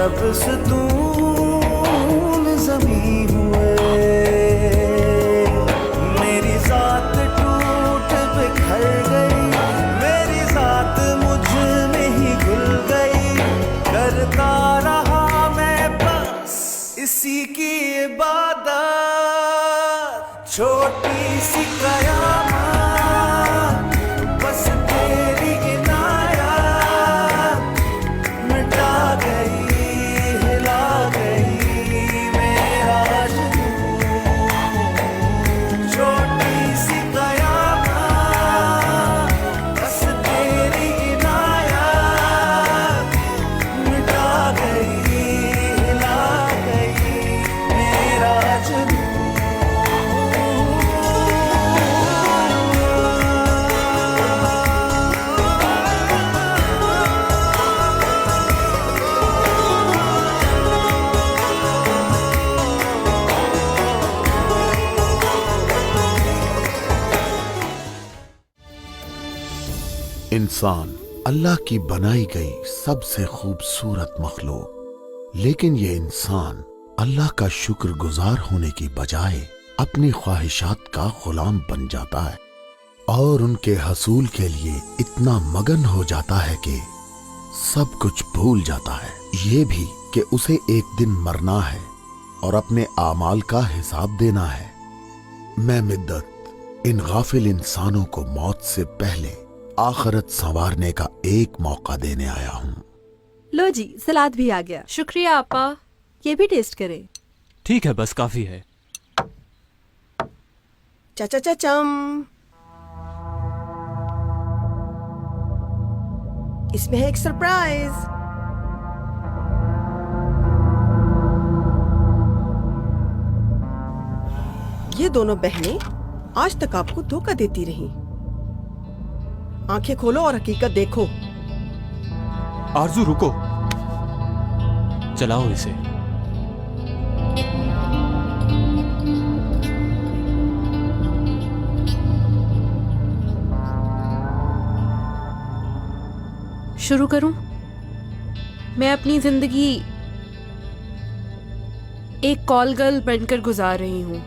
सब सुकून ज़मीं हुए, मेरी जात टूट बिखर गई, मेरी जात मुझ में ही घुल गई, करता रहा मैं बस इसी की इबादत, छोटी सी कयामत बस तेरी इनायत मिटा गई, हिला गई मेरा जुनून, छोटी सी कयामत बस तेरी इनायत मिटा गई, हिला गई मेरा जुनून। इंसान अल्लाह की बनाई गई सबसे खूबसूरत मखलूक, लेकिन ये इंसान अल्लाह का शुक्रगुजार होने की बजाय अपनी ख्वाहिशात का गुलाम बन जाता है और उनके हसूल के लिए इतना मगन हो जाता है कि सब कुछ भूल जाता है, ये भी कि उसे एक दिन मरना है और अपने आमाल का हिसाब देना है। मैं मिद्दत इन गाफिल इंसानों को मौत से पहले आखिरत संवारने का एक मौका देने आया हूँ। लो जी, सलाद भी आ गया। शुक्रिया आपा। ये भी टेस्ट करें। ठीक है, बस काफी है। चाचा चाचम, इसमें है एक सरप्राइज। ये दोनों बहनें आज तक आपको धोखा देती रहीं। आंखें खोलो और हकीकत देखो। आरजू रुको, चलाओ इसे। शुरू करूं? मैं अपनी जिंदगी एक कॉल गर्ल बनकर गुजार रही हूं।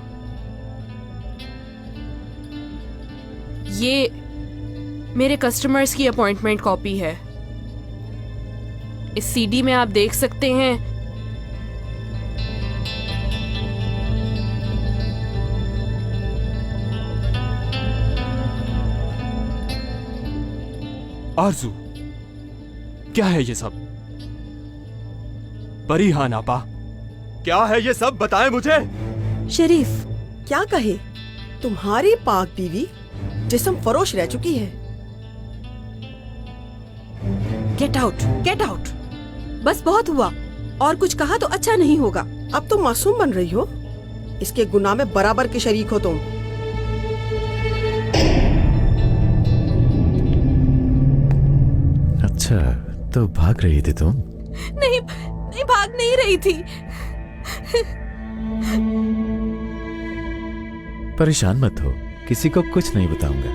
ये मेरे कस्टमर्स की अपॉइंटमेंट कॉपी है। इस सीडी में आप देख सकते हैं आरजू, क्या है ये सब? परिहान आपा, क्या है ये सब? बताएं मुझे। शरीफ, क्या कहे, तुम्हारी पाक बीवी जिस्म फरोश रह चुकी है। Get out, get out. बस बहुत हुआ, और कुछ कहा तो अच्छा नहीं होगा। अब तुम मासूम बन रही हो, इसके गुनाह में बराबर के शरीक हो तुम। अच्छा, तो भाग रही थी तुम? नहीं, भाग नहीं रही थी। परेशान मत हो, किसी को कुछ नहीं बताऊंगा,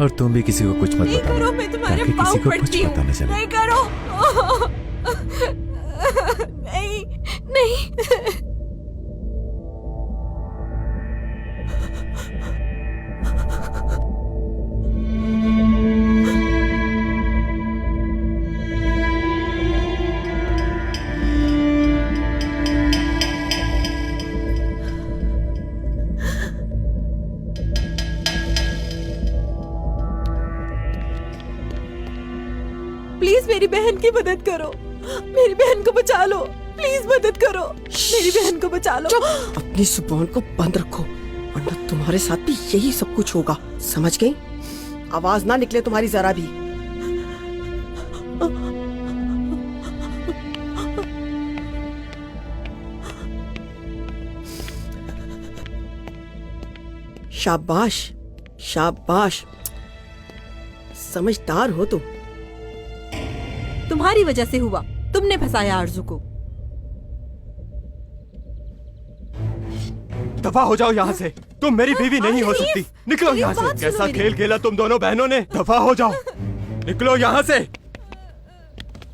और तुम भी किसी को कुछ मत नहीं बताना, करो, मैं तुम्हारे ताकि पाँव किसी को कुछ पड़ती हूँ। पता न चले। नहीं करो। नहीं, नहीं। प्लीज मेरी बहन की मदद करो, मेरी बहन को बचा लो, प्लीज मदद करो, मेरी बहन को बचा लो। अपनी जुबान को बंद रखो, वरना तुम्हारे साथ भी यही सब कुछ होगा, समझ गई? आवाज ना निकले तुम्हारी जरा भी। शाबाश, शाबाश, समझदार हो तुम। तुम्हारी वजह से हुआ, तुमने फंसाया आरजू को। दफा हो जाओ यहाँ से, तुम मेरी बीवी नहीं हो सकती। निकलो यहाँ से। कैसा खेल खेला तुम दोनों बहनों ने। दफा हो जाओ, निकलो यहाँ से।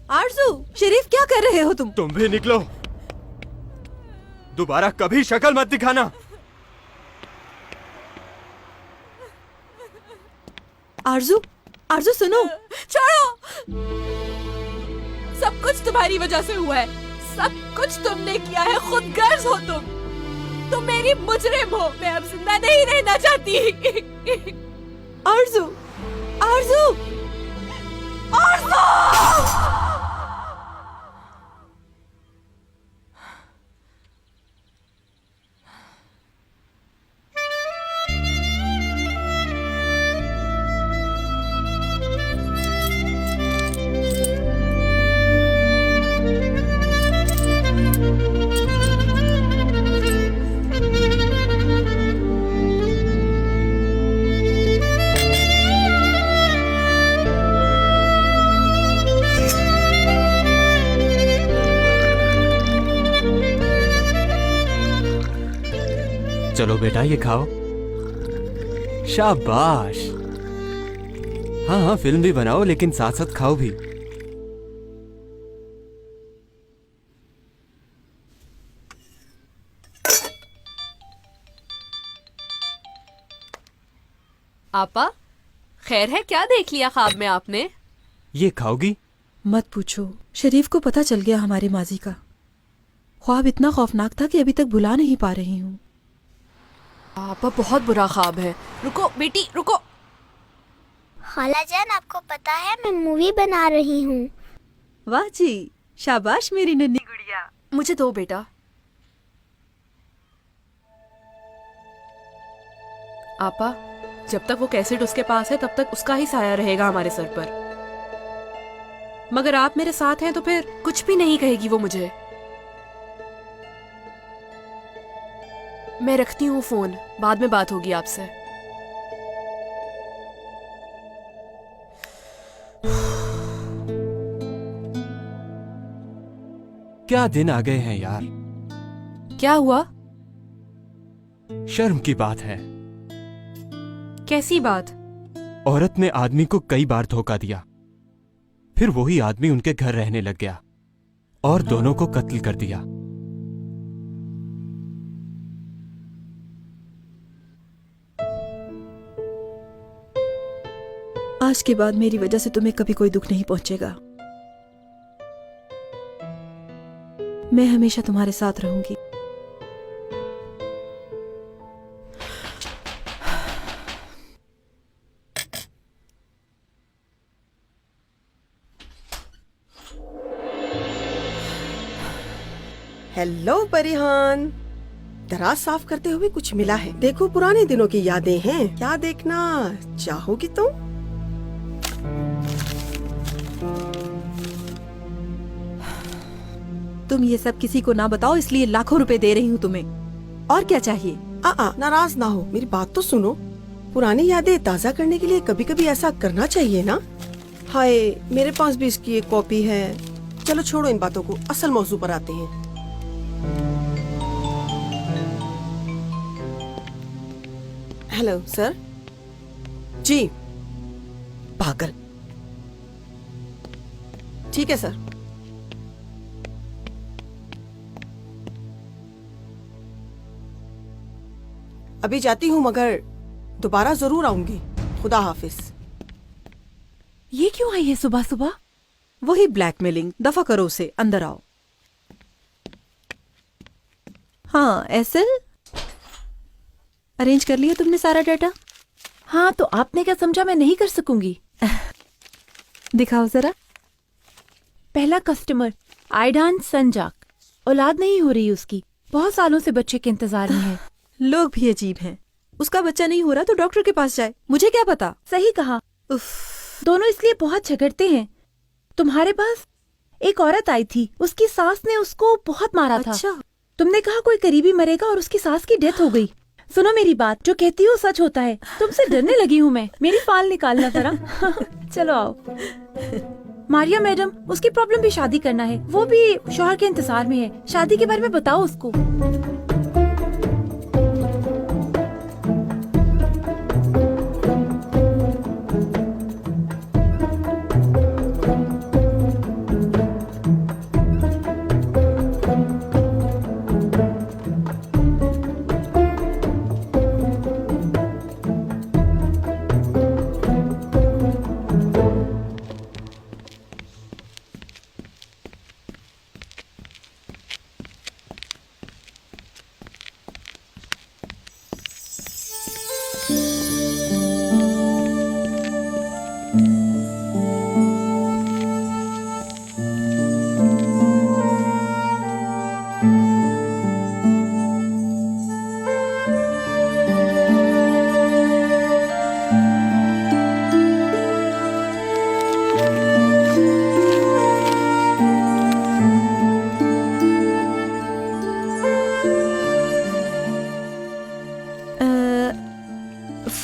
आरजू, शरीफ क्या कर रहे हो तुम? तुम भी निकलो, दोबारा कभी शक्ल मत दिखाना। आरजू, आरजू सुनो। छोड़ो, सब कुछ तुम्हारी वजह से हुआ है, सब कुछ तुमने किया है, खुदगर्ज हो तुम मेरी मुजरिम हो, मैं अब जिंदा नहीं रहना चाहती। आरजू, आरजू, आरज़ू! चलो बेटा ये खाओ, शाबाश। हाँ हाँ, फिल्म भी बनाओ लेकिन साथ साथ खाओ भी। आपा, खैर है, क्या देख लिया ख्वाब में आपने? ये खाओगी? मत पूछो, शरीफ को पता चल गया हमारे माजी का। ख्वाब इतना खौफनाक था कि अभी तक भुला नहीं पा रही हूँ। आपा, बहुत बुरा ख्वाब है। रुको बेटी, रुको। खालाजान, आपको पता है मैं मूवी बना रही हूँ। वाह जी, शाबाश मेरी नन्ही गुड़िया। मुझे दो बेटा। आपा, जब तक वो कैसेट उसके पास है तब तक उसका ही साया रहेगा हमारे सर पर, मगर आप मेरे साथ हैं तो फिर कुछ भी नहीं कहेगी वो मुझे। मैं रखती हूँ फोन, बाद में बात होगी आपसे। क्या दिन आ गए हैं यार। क्या हुआ? शर्म की बात है। कैसी बात? औरत ने आदमी को कई बार धोखा दिया, फिर वही आदमी उनके घर रहने लग गया और दोनों को कत्ल कर दिया। आज के बाद मेरी वजह से तुम्हें कभी कोई दुख नहीं पहुंचेगा। मैं हमेशा तुम्हारे साथ रहूंगी। हेलो परिहान, दराज साफ करते हुए कुछ मिला है। देखो, पुराने दिनों की यादें हैं। क्या देखना चाहोगी तुम? तुम ये सब किसी को ना बताओ, इसलिए लाखों रुपए दे रही हूँ तुम्हें। और क्या चाहिए? नाराज ना हो, मेरी बात तो सुनो। पुरानी यादें ताजा करने के लिए कभी कभी ऐसा करना चाहिए ना। हाय, मेरे पास भी इसकी एक कॉपी है। चलो छोड़ो इन बातों को, असल मौजू पर आते हैं। Hello sir. जी, पागल। ठीक है सर। अभी जाती हूँ, मगर दोबारा जरूर आऊंगी। खुदा हाफिज। ये क्यों आई है सुबह सुबह? वही ब्लैकमेलिंग। दफा करो उसे, अंदर आओ। हाँ एसल, अरेंज कर लिया तुमने सारा डाटा? हाँ, तो आपने क्या समझा मैं नहीं कर सकूंगी? दिखाओ जरा। पहला कस्टमर आइडान संजाक, औलाद नहीं हो रही उसकी, बहुत सालों से बच्चे के इंतजार में है। लोग भी अजीब हैं। उसका बच्चा नहीं हो रहा तो डॉक्टर के पास जाए, मुझे क्या पता। सही कहा। दोनों इसलिए बहुत झगड़ते हैं। तुम्हारे पास एक औरत आई थी, उसकी सास ने उसको बहुत मारा था। अच्छा। तुमने कहा कोई करीबी मरेगा और उसकी सास की डेथ हो गई। सुनो मेरी बात, जो कहती हो सच होता है। तुमसे डरने लगी हूँ मैं। मेरी फाल निकालना जरा। चलो आओ। मारिया मैडम, उसकी प्रॉब्लम भी शादी करना है, वो भी शौहर के इंतजार में है। शादी के बारे में बताओ उसको।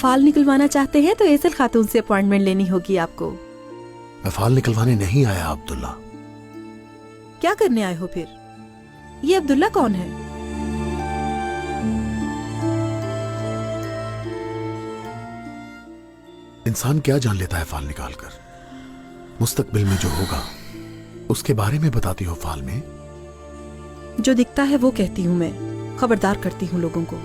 फाल निकलवाना चाहते हैं तो एसल खातून से अपॉइंटमेंट लेनी होगी आपको। मैं फाल निकलवाने नहीं आया अब्दुल्ला। क्या करने आए हो फिर? ये अब्दुल्ला कौन है? इंसान क्या जान लेता है फाल निकालकर? मुस्तकबिल में जो होगा उसके बारे में बताती हो फाल में? जो दिखता है वो कहती हूँ मैं, खबरदार करती हूँ लोगों को।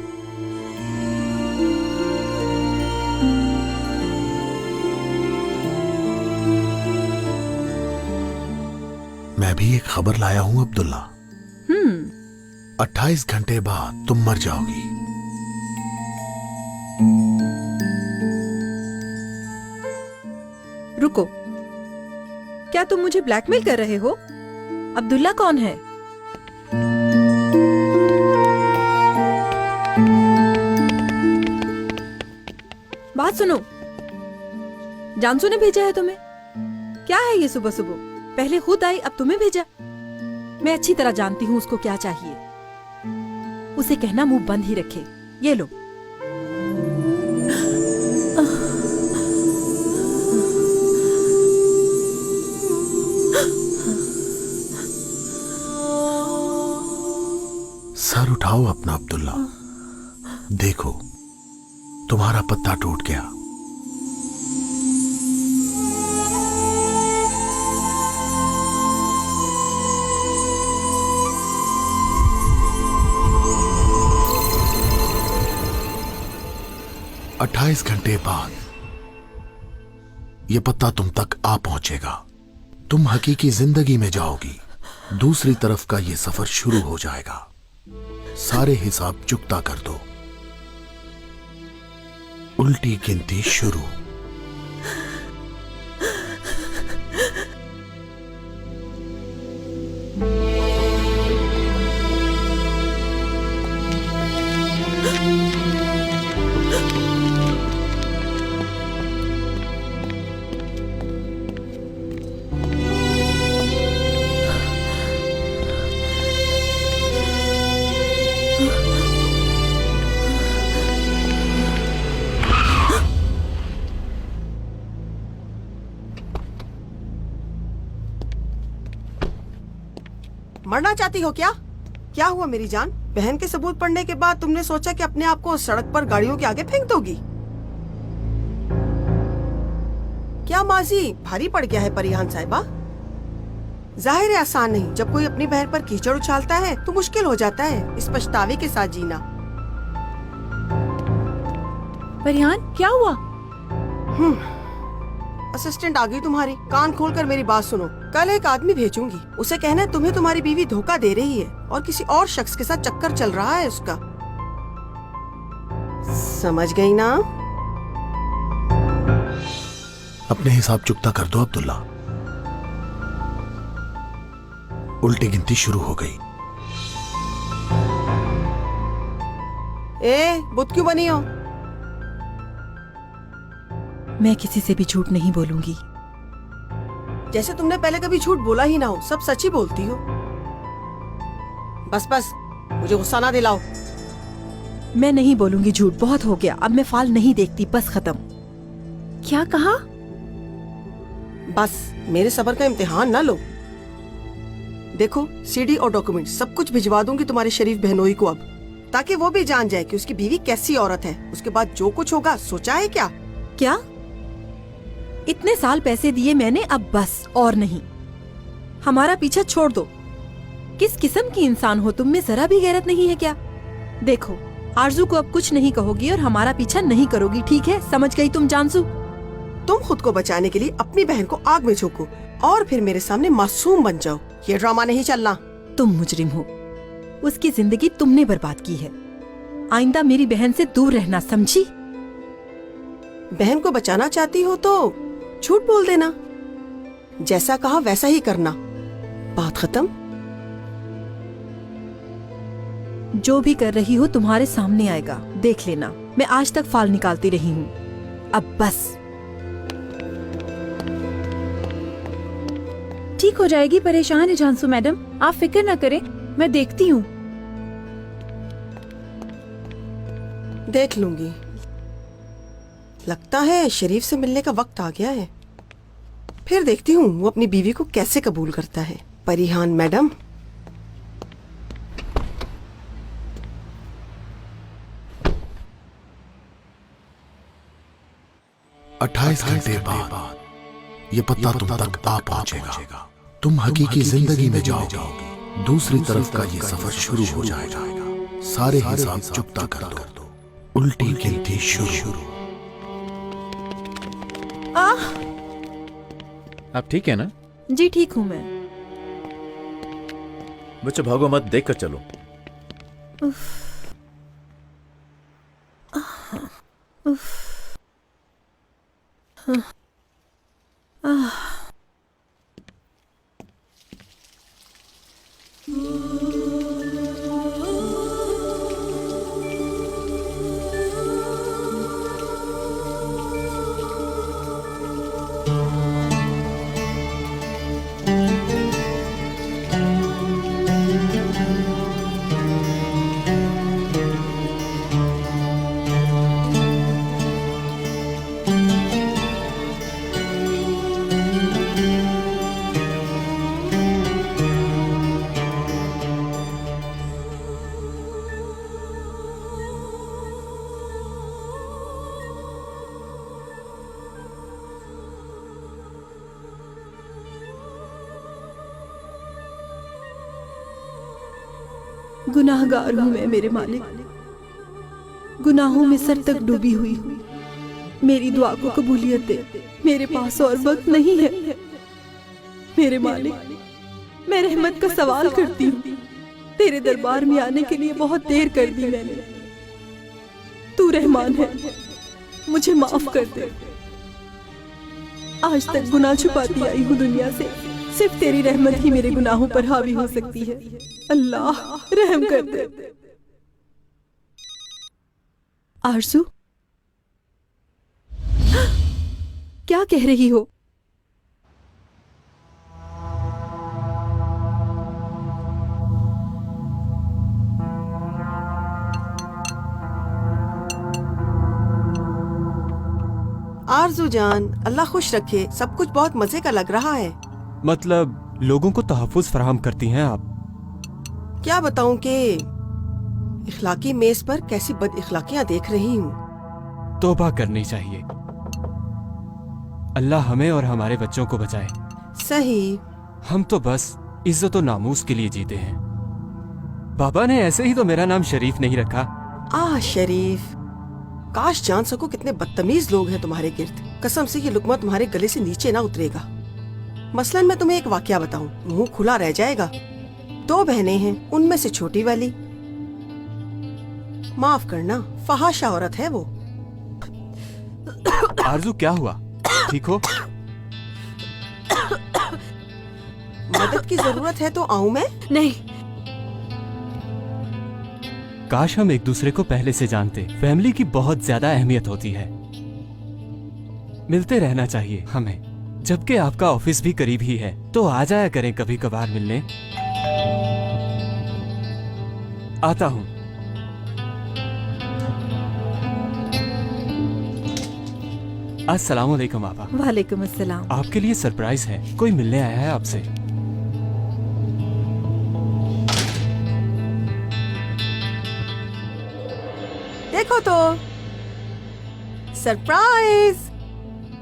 मैं भी एक खबर लाया हूं अब्दुल्ला। 28 घंटे बाद तुम मर जाओगी। रुको, क्या तुम मुझे ब्लैकमेल कर रहे हो? अब्दुल्ला कौन है? बात सुनो, जानसू ने भेजा है तुम्हें? क्या है ये सुबह सुबह? पहले खुद आई, अब तुम्हें भेजा। मैं अच्छी तरह जानती हूँ उसको क्या चाहिए। उसे कहना मुंह बंद ही रखे। ये लो। सर उठाओ अपना अब्दुल्ला, देखो तुम्हारा पत्ता टूट गया। अट्ठाईस घंटे बाद यह पत्ता तुम तक आ पहुंचेगा। तुम हकीकी जिंदगी में जाओगी। दूसरी तरफ का यह सफर शुरू हो जाएगा। सारे हिसाब चुकता कर दो। उल्टी गिनती शुरू। मरना चाहती हो क्या? क्या हुआ मेरी जान? बहन के सबूत पढ़ने के बाद तुमने सोचा कि अपने आप को सड़क पर गाड़ियों के आगे फेंक दोगी? क्या माजी भारी पड़ गया है परिहान साहिबा? जाहिर है आसान नहीं। जब कोई अपनी बहन पर कीचड़ उछालता है तो मुश्किल हो जाता है इस पछतावे के साथ जीना। परिहान क्या हुआ? असिस्टेंट आ गई तुम्हारी। कान खोलकर मेरी बात सुनो। कल एक आदमी भेजूंगी, उसे कहना तुम्हें तुम्हारी बीवी धोखा दे रही है और किसी और शख्स के साथ चक्कर चल रहा है उसका। समझ गई ना? अपने हिसाब चुकता कर दो अब्दुल्ला। उल्टी गिनती शुरू हो गई। बुत क्यों बनी हो? मैं किसी से भी झूठ नहीं बोलूंगी। जैसे तुमने पहले कभी झूठ बोला ही ना हो, सब सच ही बोलती हो। बस बस, मुझे गुस्सा ना दिलाओ। मैं नहीं बोलूंगी झूठ, बहुत हो गया। अब मैं फाल नहीं देखती, बस खत्म। क्या कहा? बस मेरे सब्र का इम्तिहान ना लो। देखो सीडी और डॉक्यूमेंट सब कुछ भिजवा दूंगी तुम्हारे शरीफ बहनोई को अब, ताकि वो भी जान जाए कि उसकी बीवी कैसी औरत है। उसके बाद जो कुछ होगा सोचा है क्या? क्या? इतने साल पैसे दिए मैंने, अब बस और नहीं। हमारा पीछा छोड़ दो। किस किस्म की इंसान हो तुम? में जरा भी गैरत नहीं है क्या? देखो आरजू को अब कुछ नहीं कहोगी और हमारा पीछा नहीं करोगी, ठीक है? समझ गई तुम जानसू? तुम खुद को बचाने के लिए अपनी बहन को आग में झोंको और फिर मेरे सामने मासूम बन जाओ। ये ड्रामा नहीं चलना। तुम मुजरिम हो। उसकी जिंदगी तुमने बर्बाद की है। आइंदा मेरी बहन से दूर रहना, समझी? बहन को बचाना चाहती हो तो झूठ बोल देना। जैसा कहा वैसा ही करना। बात खत्म। जो भी कर रही हो तुम्हारे सामने आएगा, देख लेना। मैं आज तक फाल निकालती रही हूँ, अब बस। ठीक हो जाएगी, परेशान है जानसू मैडम, आप फिक्र न करें, मैं देखती हूँ। देख लूंगी। लगता है शरीफ से मिलने का वक्त आ गया है। फिर देखती हूँ वो अपनी बीवी को कैसे कबूल करता है। परिहान मैडम, अट्ठाईस घंटे बाद ये पत्ता तुम तक आ पहुंचेगा। तुम हकीकी जिंदगी में जाओगे। दूसरी तरफ का ये सफर शुरू हो जाएगा। सारे हिसाब चुकता कर दो। उल्टी गिनती शुरू। आप ठीक है ना? जी ठीक हूँ मैं। बच्चों भागो मत, देख कर चलो। गुनाहगार हूँ मैं मेरे मालिक, गुनाहों में सर तक डूबी हुई हूँ। मेरी दुआ को कबूलियत दे। मेरे पास और वक्त नहीं है मेरे मालिक। मैं रहमत का सवाल करती हूँ। तेरे दरबार में आने के लिए बहुत देर कर दी मैंने। तू रहमान है, मुझे माफ कर दे। आज तक गुनाह छुपाती आई हूँ दुनिया से। सिर्फ तेरी रहमत ही मेरे गुनाहों पर हावी हो सकती है। अल्लाह रहम कर दे। आरज़ू, क्या कह रही हो? आरज़ू जान, अल्लाह खुश रखे। सब कुछ बहुत मजे का लग रहा है। मतलब लोगों को तहफ़्फ़ुज़ फराहम करती हैं आप। क्या बताऊं कि इखलाकी मेज पर कैसी बद इखलाकियां देख रही हूँ। तौबा करनी चाहिए। अल्लाह हमें और हमारे बच्चों को बचाए। सही। हम तो बस इज्जत और नामूस के लिए जीते हैं। बाबा ने ऐसे ही तो मेरा नाम शरीफ नहीं रखा। शरीफ, काश जान सको कितने बदतमीज लोग हैं तुम्हारे गिर्द। कसम से ये लुकमा तुम्हारे गले से नीचे ना उतरेगा। मसलन मैं तुम्हें एक वाकया बताऊं, मुंह खुला रह जाएगा। 2 बहनें हैं, उनमें से छोटी वाली, माफ करना, फहाशा औरत है वो। आरज़ू क्या हुआ? ठीक हो? मदद की जरूरत है तो आऊं मैं? नहीं, काश हम एक दूसरे को पहले से जानते। फैमिली की बहुत ज्यादा अहमियत होती है। मिलते रहना चाहिए हमें। जबकि आपका ऑफिस भी करीब ही है, तो आ जाया करें कभी कभार मिलने। आता हूं। अस्सलाम वालेकुम आपा। वालेकुम अस्सलाम। आपके लिए सरप्राइज है। कोई मिलने आया है आपसे। देखो तो, सरप्राइज।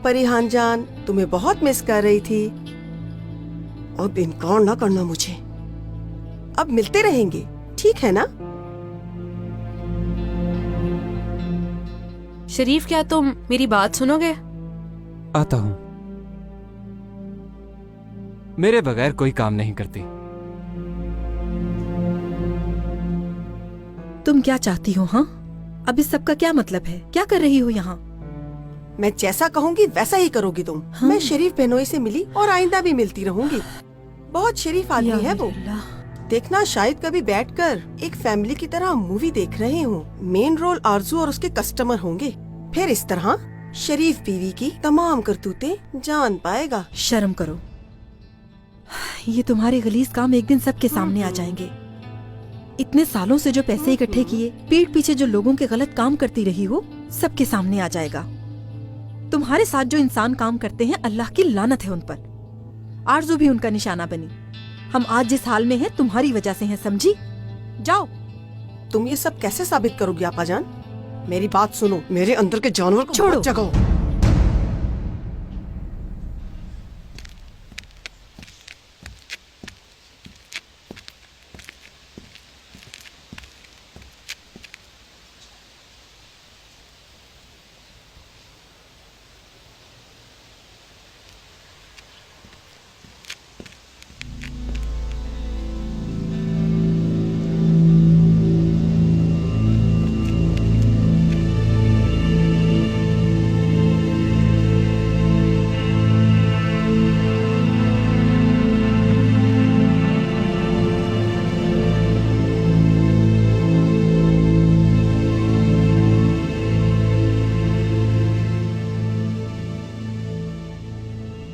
परिहान जान, तुम्हें बहुत मिस कर रही थी। अब इनकार ना करना मुझे। अब मिलते रहेंगे, ठीक है ना? शरीफ क्या तुम मेरी बात सुनोगे? आता हूं। मेरे बगैर कोई काम नहीं करती। तुम क्या चाहती हो? हाँ, अब इस सब का क्या मतलब है? क्या कर रही हो यहाँ? मैं जैसा कहूँगी वैसा ही करोगी तुम। हाँ? मैं शरीफ बहनोई से मिली और आइंदा भी मिलती रहूंगी। बहुत शरीफ आदमी है वो। देखना, शायद कभी बैठकर एक फैमिली की तरह मूवी देख रहे हो। मेन रोल आरज़ू और उसके कस्टमर होंगे। फिर इस तरह शरीफ बीवी की तमाम करतूतें जान पाएगा। शर्म करो। ये तुम्हारे गलीज काम एक दिन सबके सामने आ जाएंगे। इतने सालों से जो पैसे इकट्ठे किए, पीठ पीछे जो लोगों के गलत काम करती रही हो, सबके सामने आ जाएगा। तुम्हारे साथ जो इंसान काम करते हैं अल्लाह की लानत है उन पर। आरजू भी उनका निशाना बनी। हम आज जिस हाल में हैं तुम्हारी वजह से हैं, समझी? जाओ। तुम ये सब कैसे साबित करोगी आपा जान? मेरी बात सुनो, मेरे अंदर के जानवर को छोड़ो। मत जगाओ।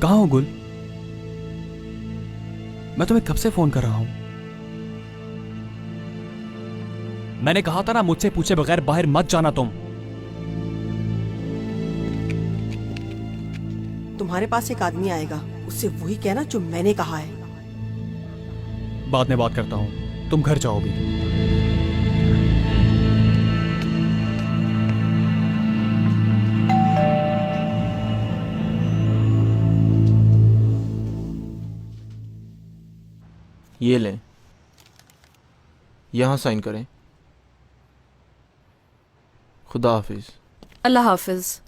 कहाँ हो गुल? मैं तुम्हें कब से फोन कर रहा हूं। मैंने कहा था ना मुझसे पूछे बगैर बाहर मत जाना तुम। तुम्हारे पास एक आदमी आएगा, उससे वही कहना जो मैंने कहा है। बाद में बात करता हूं, तुम घर जाओ भी। ये लें, यहां साइन करें। खुदा हाफिज। अल्लाह हाफिज।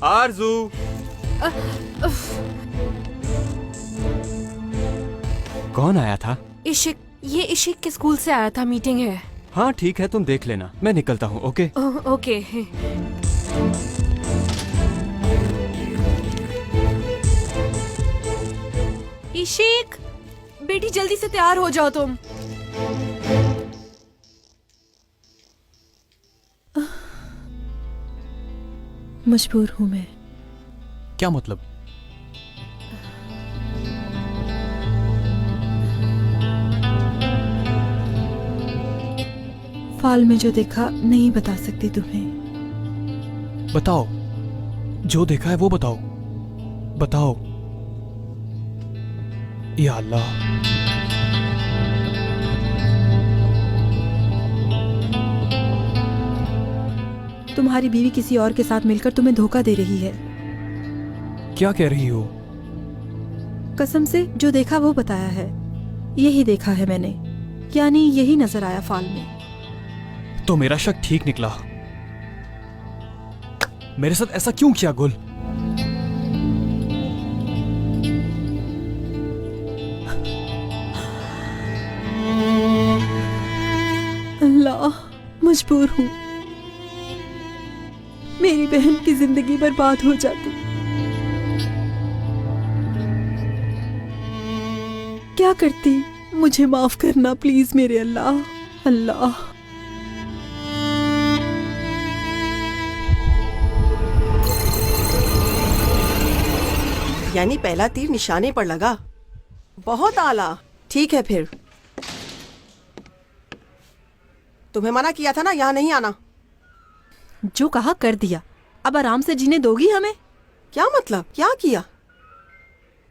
आरजू, कौन आया था? इशिक, ये इशिक के स्कूल से आया था, मीटिंग है। हाँ ठीक है, तुम देख लेना, मैं निकलता हूँ। Okay okay. इशिक, बेटी जल्दी से तैयार हो जाओ तुम। मजबूर हूँ मैं। क्या मतलब? फाल में जो देखा नहीं बता सकती तुम्हें। बताओ, जो देखा है वो बताओ, बताओ। या अल्लाह, तुम्हारी बीवी किसी और के साथ मिलकर तुम्हें धोखा दे रही है। क्या कह रही हो? कसम से जो देखा वो बताया है। यही देखा है मैंने, यानी यही नजर आया फाल में। तो मेरा शक ठीक निकला। मेरे साथ ऐसा क्यों किया गुल? अल्लाह, मजबूर हूँ। मेरी बहन की जिंदगी बर्बाद हो जाती। क्या करती? मुझे माफ करना प्लीज मेरे अल्लाह। अल्लाह, यानी पहला तीर निशाने पर लगा। बहुत आला। ठीक है फिर, तुम्हें मना किया था ना यहाँ नहीं आना। जो कहा कर दिया, अब आराम से जीने दोगी हमें? क्या मतलब? क्या किया?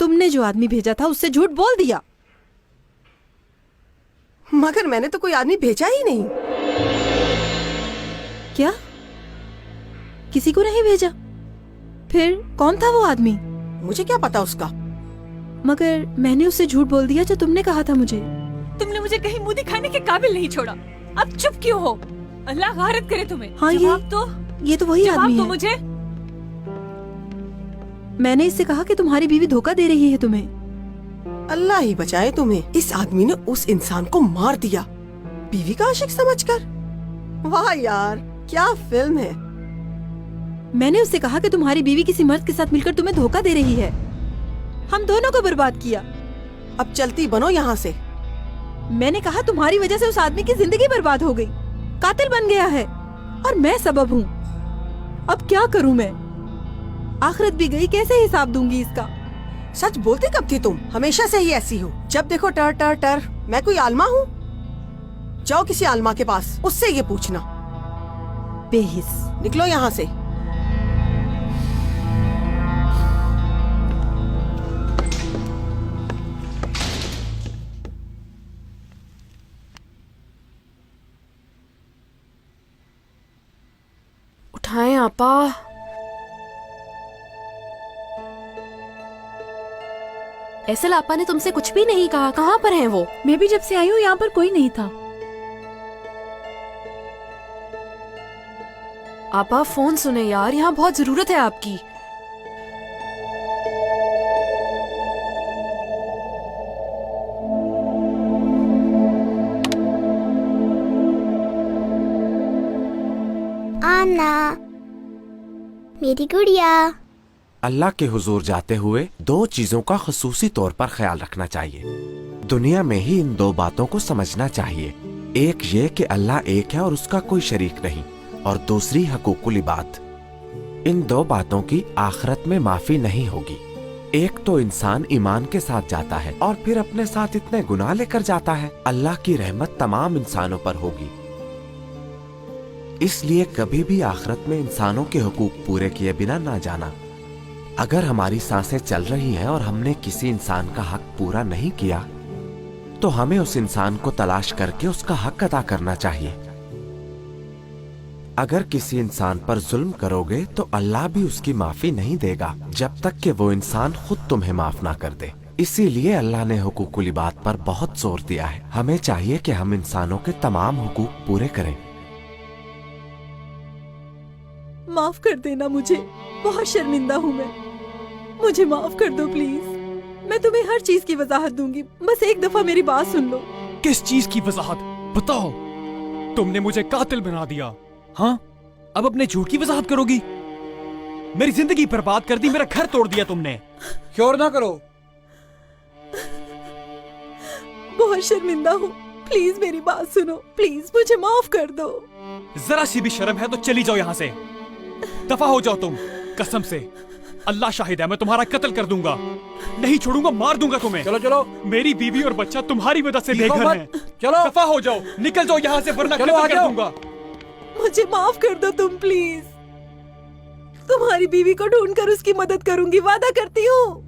तुमने जो आदमी भेजा था उससे झूठ बोल दिया। मगर मैंने तो कोई आदमी भेजा ही नहीं। क्या? किसी को नहीं भेजा? फिर कौन था वो आदमी? मुझे क्या पता उसका। मगर मैंने उससे झूठ बोल दिया जो तुमने कहा था मुझे। तुमने मुझे कहीं मुंह दिखाने के काबिल नहीं छोड़ा। अब चुप क्यों हो? अल्लाह गारत करे तुम्हें। हाँ, ये तो वही आदमी है। है। मुझे मैंने इससे कहा कि तुम्हारी बीवी धोखा दे रही है तुम्हें। अल्लाह ही बचाए तुम्हें। इस आदमी ने उस इंसान को मार दिया, बीवी का आशिक समझकर। वाह यार, क्या फिल्म है। मैंने उससे कहा कि तुम्हारी बीवी किसी मर्द के साथ मिलकर तुम्हें धोखा दे रही है। हम दोनों को बर्बाद किया। अब चलती बनो यहाँ से। मैंने कहा तुम्हारी वजह से उस आदमी की जिंदगी बर्बाद हो गई। कातिल बन गया है और मैं सबब हूँ। अब क्या करूँ मैं? आखिरत भी गई, कैसे हिसाब दूंगी इसका? सच बोलते कब थी तुम? हमेशा से ही ऐसी हो, जब देखो टर टर टर। मैं कोई आलमा हूँ? जाओ किसी आलमा के पास, उससे ये पूछना। बेहिस। निकलो यहाँ से। उठाएं आपा। ऐसे आपा ने तुमसे कुछ भी नहीं कहा, कहाँ पर हैं वो? मैं भी जब से आई हूँ यहाँ पर कोई नहीं था। आपा फोन सुने यार, यहाँ बहुत जरूरत है आपकी। आना मेरी गुड़िया। अल्लाह के हुजूर जाते हुए दो चीजों का खसूसी तौर पर ख्याल रखना चाहिए। दुनिया में ही इन दो बातों को समझना चाहिए। एक ये कि अल्लाह एक है और उसका कोई शरीक नहीं, और दूसरी हकूकुल इबाद। इन दो बातों की आखिरत में माफी नहीं होगी। एक तो इंसान ईमान के साथ जाता है और फिर अपने साथ इतने गुनाह लेकर जाता है, अल्लाह की रहमत तमाम इंसानों पर होगी। इसलिए कभी भी आखिरत में इंसानों के हुकूक पूरे किए बिना ना जाना। अगर हमारी सांसें चल रही हैं और हमने किसी इंसान का हक पूरा नहीं किया, तो हमें उस इंसान को तलाश करके उसका हक अदा करना चाहिए। अगर किसी इंसान पर जुल्म करोगे तो अल्लाह भी उसकी माफी नहीं देगा जब तक कि वो इंसान खुद तुम्हें माफ ना कर दे। इसीलिए अल्लाह ने हुकूकुल इबाद पर बहुत जोर दिया है। हमें चाहिए कि हम इंसानों के तमाम हुकूक पूरे करें। माफ कर देना मुझे, बहुत शर्मिंदा हूँ मैं। मुझे माफ कर दो प्लीज। मैं तुम्हें हर चीज की वजाहत दूंगी, बस एक दफा मेरी बात सुन लो। किस चीज की वजाहत बताओ? तुमने मुझे कातिल बना दिया, हाँ? अब अपने झूठ की वजाहत करोगी? मेरी जिंदगी बर्बाद कर दी, मेरा घर तोड़ दिया तुमने। शोर ना करो। बहुत शर्मिंदा हूँ, प्लीज मेरी बात सुनो, प्लीज मुझे माफ कर दो। जरा सी भी शर्म है तो चली जाओ यहाँ से, दफा हो जाओ तुम। कसम से अल्लाह शाहिद है, मैं तुम्हारा कत्ल कर दूंगा, नहीं छोड़ूंगा, मार दूंगा तुम्हें। चलो चलो, मेरी बीवी और बच्चा तुम्हारी वजह से बेघर हैं। चलो दफा हो जाओ, निकल जाओ यहाँ से, वरना कत्ल कर दूंगा। मुझे माफ कर दो तुम प्लीज। तुम्हारी बीवी को ढूंढकर उसकी मदद करूंगी, वादा करती हूँ।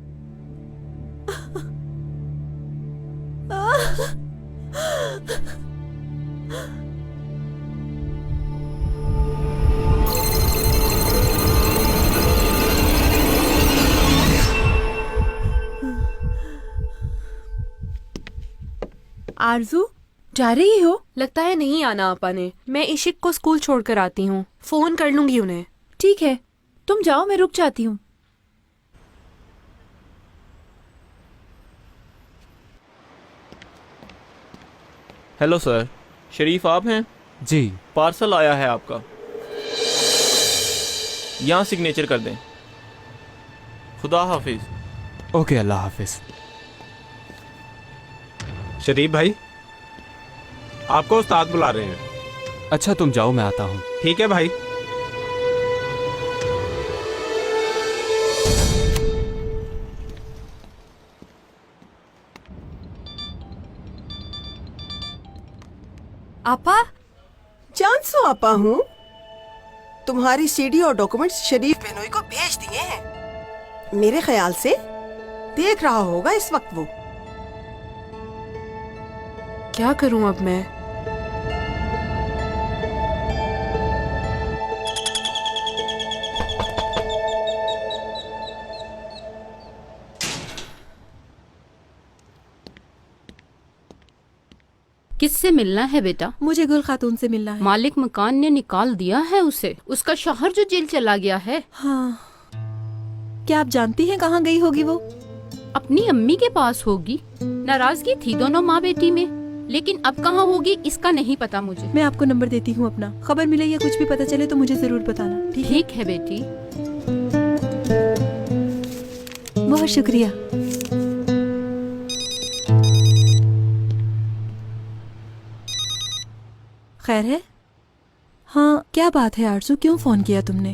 आरजू, जा रही हो? लगता है नहीं आना आपा ने। मैं इशिक को स्कूल छोड़कर आती हूँ, फोन कर लूंगी उन्हें। ठीक है, तुम जाओ, मैं रुक जाती हूँ। हेलो सर, शरीफ आप हैं? जी। पार्सल आया है आपका, यहाँ सिग्नेचर कर दें। खुदा हाफिज। ओके, अल्लाह हाफिज। शरीफ भाई, आपको उस्ताद बुला रहे हैं। अच्छा तुम जाओ, मैं आता हूँ। ठीक है भाई। आपा? जानसो आपा हूँ। तुम्हारी सीडी और डॉक्यूमेंट्स शरीफ बेनोई को भेज दिए हैं। मेरे ख्याल से देख रहा होगा इस वक्त वो। क्या करूं अब मैं? किससे मिलना है बेटा? मुझे गुल खातून से मिलना है। मालिक मकान ने निकाल दिया है उसे, उसका शौहर जो जेल चला गया है। हाँ, क्या आप जानती हैं कहाँ गई होगी वो? अपनी अम्मी के पास होगी। नाराजगी थी दोनों माँ बेटी में, लेकिन अब कहाँ होगी इसका नहीं पता मुझे। मैं आपको नंबर देती हूँ अपना, खबर मिले या कुछ भी पता चले तो मुझे जरूर बताना। ठीक है बेटी। बहुत शुक्रिया। खैर है? हाँ, क्या बात है आरजू, क्यों फोन किया तुमने?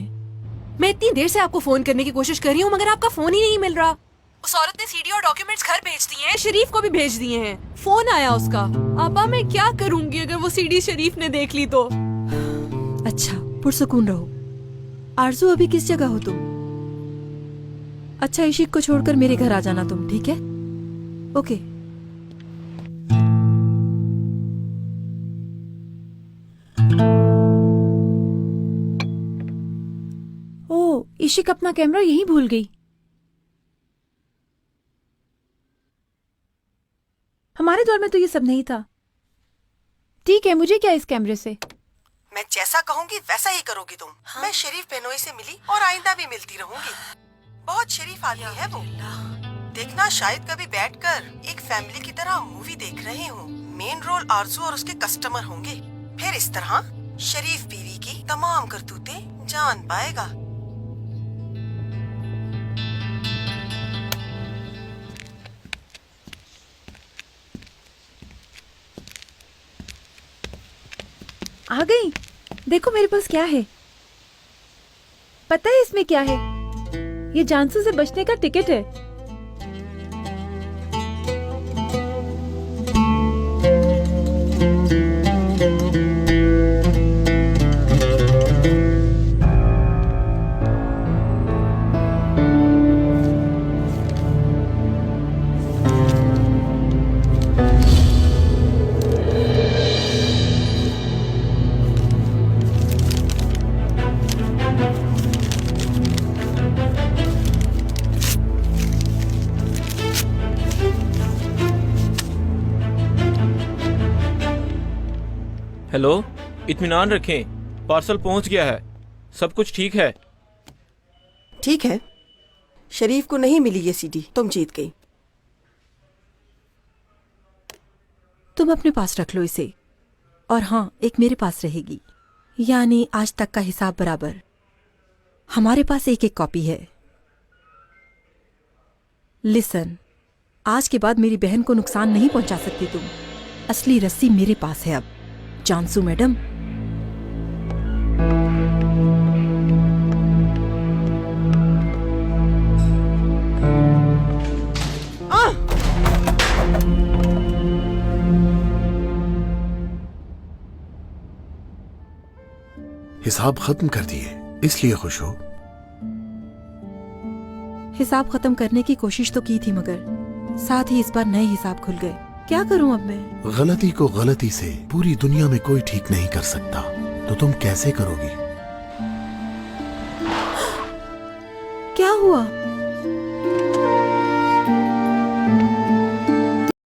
मैं इतनी देर से आपको फोन करने की कोशिश कर रही हूँ मगर आपका फोन ही नहीं मिल रहा। उस औरत ने सीडी और डॉक्यूमेंट्स घर भेज दिए हैं, शरीफ को भी भेज दिए हैं। फोन आया उसका। आपा मैं क्या करूंगी अगर वो सीडी शरीफ ने देख ली तो? अच्छा, पुरसुकून रहो। आरजू, अभी किस जगह हो तुम? अच्छा, इशिक को छोड़कर मेरे घर आ जाना तुम, ठीक है? ओके। ओ, इशिक अपना कैमरा यहीं भूल गई। हमारे दौर में तो ये सब नहीं था। ठीक है, मुझे क्या इस कैमरे से? मैं जैसा कहूंगी वैसा ही करोगी तुम। मैं शरीफ बेनोई से मिली और आइंदा भी मिलती रहूंगी। बहुत शरीफ आदमी है वो। देखना, शायद कभी बैठकर एक फैमिली की तरह मूवी देख रहे हो। मेन रोल आरजू और उसके कस्टमर होंगे। फिर इस तरह शरीफ बीवी की तमाम करतूतें जान पाएगा। आ गई। देखो मेरे पास क्या है। पता है इसमें क्या है? ये जानसू से बचने का टिकट है। हेलो, इत्मीनान रखें, पार्सल पहुंच गया है, सब कुछ ठीक है। ठीक है, शरीफ को नहीं मिली ये सीडी, तुम जीत गई। तुम अपने पास रख लो इसे, और हाँ, एक मेरे पास रहेगी। यानी आज तक का हिसाब बराबर। हमारे पास एक एक कॉपी है। लिसन, आज के बाद मेरी बहन को नुकसान नहीं पहुंचा सकती तुम। असली रस्सी मेरे पास है अब, जानसू मैडम। हिसाब खत्म कर दिए, इसलिए खुश हो? हिसाब खत्म करने की कोशिश तो की थी, मगर साथ ही इस बार नए हिसाब खुल गए। क्या करूं अब मैं? गलती को गलती से पूरी दुनिया में कोई ठीक नहीं कर सकता, तो तुम कैसे करोगी?